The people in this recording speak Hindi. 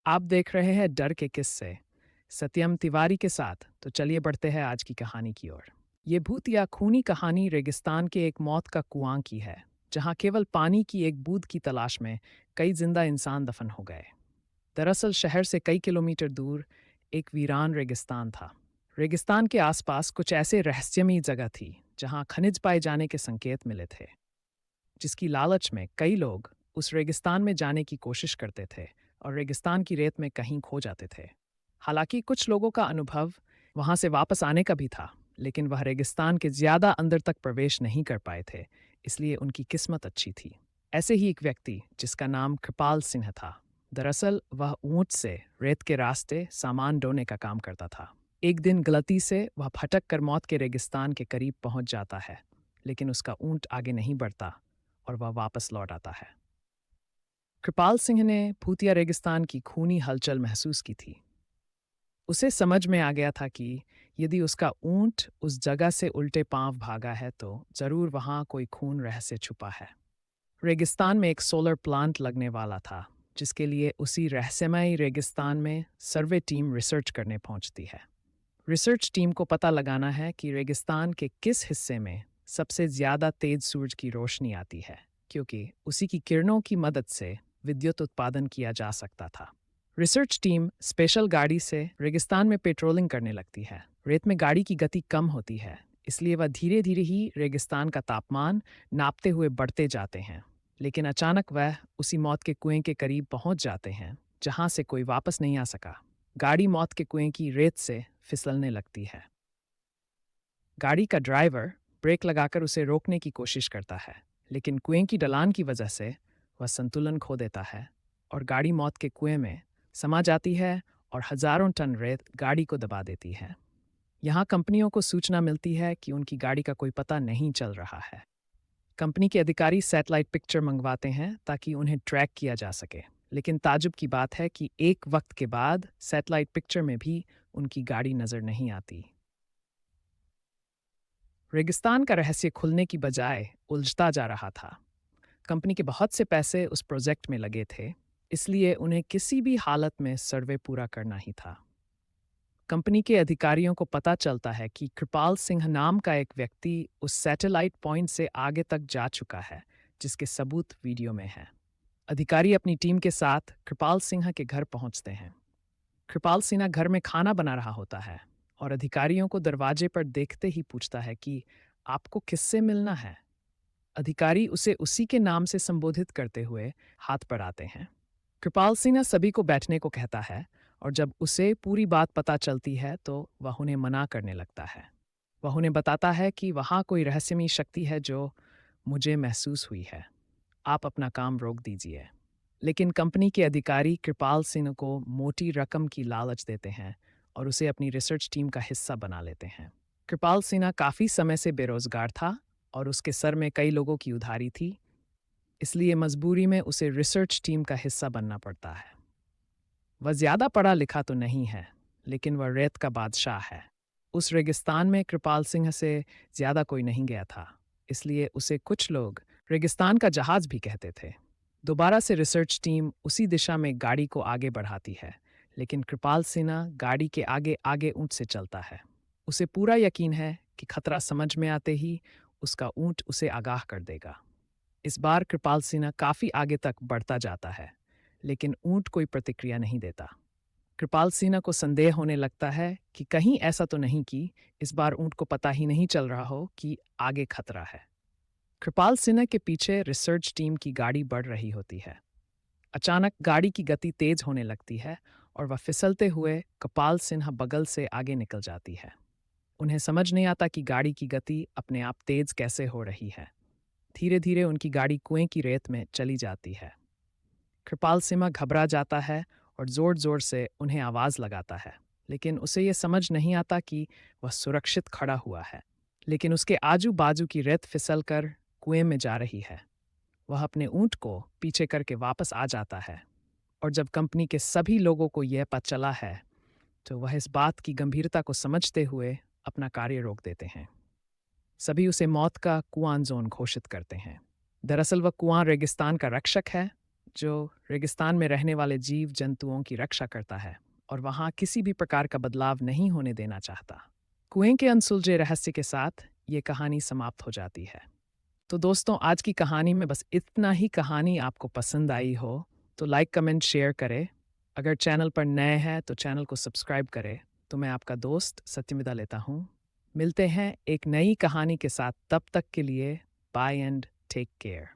आप देख रहे हैं डर के किस्से सत्यम तिवारी के साथ। तो चलिए बढ़ते हैं आज की कहानी की ओर। ये भूत या खूनी कहानी रेगिस्तान के एक मौत का कुआं की है, जहां केवल पानी की एक बूंद की तलाश में कई जिंदा इंसान दफन हो गए। दरअसल शहर से कई किलोमीटर दूर एक वीरान रेगिस्तान था। रेगिस्तान के आसपास कुछ ऐसे रहस्यमयी जगह थी जहां खनिज पाए जाने के संकेत मिले थे, जिसकी लालच में कई लोग उस रेगिस्तान में जाने की कोशिश करते थे और रेगिस्तान की रेत में कहीं खो जाते थे। हालांकि कुछ लोगों का अनुभव वहां से वापस आने का भी था, लेकिन वह रेगिस्तान के ज्यादा अंदर तक प्रवेश नहीं कर पाए थे, इसलिए उनकी किस्मत अच्छी थी। ऐसे ही एक व्यक्ति जिसका नाम कृपाल सिंह था। दरअसल वह ऊंट से रेत के रास्ते सामान ढोने का काम करता था। एक दिन गलती से वह भटक कर मौत के रेगिस्तान के करीब पहुंच जाता है, लेकिन उसका ऊंट आगे नहीं बढ़ता और वह वापस लौट आता है। कृपाल सिंह ने भूतिया रेगिस्तान की खूनी हलचल महसूस की थी। उसे समझ में आ गया था कि यदि उसका ऊंट उस जगह से उल्टे पांव भागा है तो जरूर वहां कोई खून रहस्य छुपा है। रेगिस्तान में एक सोलर प्लांट लगने वाला था, जिसके लिए उसी रहस्यमय रेगिस्तान में सर्वे टीम रिसर्च करने पहुंचती है। रिसर्च टीम को पता लगाना है कि रेगिस्तान के किस हिस्से में सबसे ज्यादा तेज सूरज की रोशनी आती है, क्योंकि उसी की किरणों की मदद से विद्युत उत्पादन किया जा सकता था। रिसर्च टीम स्पेशल गाड़ी से रेगिस्तान में पेट्रोलिंग करने लगती है। रेत में गाड़ी की गति कम होती है, इसलिए वह धीरे धीरे ही रेगिस्तान का तापमान नापते हुए बढ़ते जाते हैं। लेकिन अचानक वह उसी मौत के कुएं के करीब पहुंच जाते हैं, जहां से कोई वापस नहीं आ सका। गाड़ी मौत के कुएं की रेत से फिसलने लगती है। गाड़ी का ड्राइवर ब्रेक लगाकर उसे रोकने की कोशिश करता है, लेकिन कुएं की ढलान की वजह से वह संतुलन खो देता है और गाड़ी मौत के कुएं में समा जाती है और हजारों टन रेत गाड़ी को दबा देती है। यहाँ कंपनियों को सूचना मिलती है कि उनकी गाड़ी का कोई पता नहीं चल रहा है। कंपनी के अधिकारी सैटेलाइट पिक्चर मंगवाते हैं ताकि उन्हें ट्रैक किया जा सके, लेकिन ताज्जुब की बात है कि एक वक्त के बाद सैटेलाइट पिक्चर में भी उनकी गाड़ी नजर नहीं आती। रेगिस्तान का रहस्य खुलने की बजाय उलझता जा रहा था। कंपनी के बहुत से पैसे उस प्रोजेक्ट में लगे थे, इसलिए उन्हें किसी भी हालत में सर्वे पूरा करना ही था। कंपनी के अधिकारियों को पता चलता है कि कृपाल सिंह नाम का एक व्यक्ति उस सैटेलाइट पॉइंट से आगे तक जा चुका है, जिसके सबूत वीडियो में हैं। अधिकारी अपनी टीम के साथ कृपाल सिंह के घर पहुंचते हैं। कृपाल सिन्हा घर में खाना बना रहा होता है और अधिकारियों को दरवाजे पर देखते ही पूछता है कि आपको किससे मिलना है। अधिकारी उसे उसी के नाम से संबोधित करते हुए हाथ बढ़ाते हैं। कृपाल सिन्हा सभी को बैठने को कहता है और जब उसे पूरी बात पता चलती है तो वह उन्हें मना करने लगता है। वह उन्हें बताता है कि वहाँ कोई रहस्यमयी शक्ति है जो मुझे महसूस हुई है। आप अपना काम रोक दीजिए। लेकिन कंपनी के अधिकारी कृपाल सिंह को मोटी रकम की लालच देते हैं और उसे अपनी रिसर्च टीम का हिस्सा बना लेते हैं। कृपाल सिन्हा काफ़ी समय से बेरोजगार था और उसके सर में कई लोगों की उधारी थी, इसलिए मजबूरी में उसे रिसर्च टीम का हिस्सा बनना पड़ता है। वह ज़्यादा पढ़ा लिखा तो नहीं है, लेकिन वह रेत का बादशाह है। उस रेगिस्तान में कृपाल सिंह से ज़्यादा कोई नहीं गया था, इसलिए उसे कुछ लोग रेगिस्तान का जहाज भी कहते थे। दोबारा से रिसर्च टीम उसी दिशा में गाड़ी को आगे बढ़ाती है, लेकिन कृपाल सिन्हा गाड़ी के आगे आगे ऊंट से चलता है। उसे पूरा यकीन है कि खतरा समझ में आते ही उसका ऊंट उसे आगाह कर देगा। इस बार कृपाल सिन्हा काफी आगे तक बढ़ता जाता है, लेकिन ऊंट कोई प्रतिक्रिया नहीं देता। कृपाल सिन्हा को संदेह होने लगता है कि कहीं ऐसा तो नहीं कि इस बार ऊंट को पता ही नहीं चल रहा हो कि आगे खतरा है। कृपाल सिन्हा के पीछे रिसर्च टीम की गाड़ी बढ़ रही होती है। अचानक गाड़ी की गति तेज होने लगती है और वह फिसलते हुए कृपाल सिन्हा बगल से आगे निकल जाती है। उन्हें समझ नहीं आता कि गाड़ी की गति अपने आप तेज कैसे हो रही है। धीरे धीरे उनकी गाड़ी कुएं की रेत में चली जाती है। कृपाल सिन्हा घबरा जाता है और जोर जोर से उन्हें आवाज लगाता है, लेकिन उसे यह समझ नहीं आता कि वह सुरक्षित खड़ा हुआ है। लेकिन उसके आजू बाजू की रेत फिसल कर कुएं में जा रही है। वह अपने ऊंट को पीछे करके वापस आ जाता है और जब कंपनी के सभी लोगों को यह पता चला है तो वह इस बात की गंभीरता को समझते हुए अपना कार्य रोक देते हैं। सभी उसे मौत का कुआं जोन घोषित करते हैं। दरअसल वह कुआं रेगिस्तान का रक्षक है, जो रेगिस्तान में रहने वाले जीव जंतुओं की रक्षा करता है और वहाँ किसी भी प्रकार का बदलाव नहीं होने देना चाहता। कुएं के अनसुलझे रहस्य के साथ ये कहानी समाप्त हो जाती है। तो दोस्तों, आज की कहानी में बस इतना ही। कहानी आपको पसंद आई हो तो लाइक कमेंट शेयर करें। अगर चैनल पर नए हैं तो चैनल को सब्सक्राइब करें। तो मैं आपका दोस्त सत्यम विदा लेता हूँ। मिलते हैं एक नई कहानी के साथ। तब तक के लिए बाय एंड टेक केयर।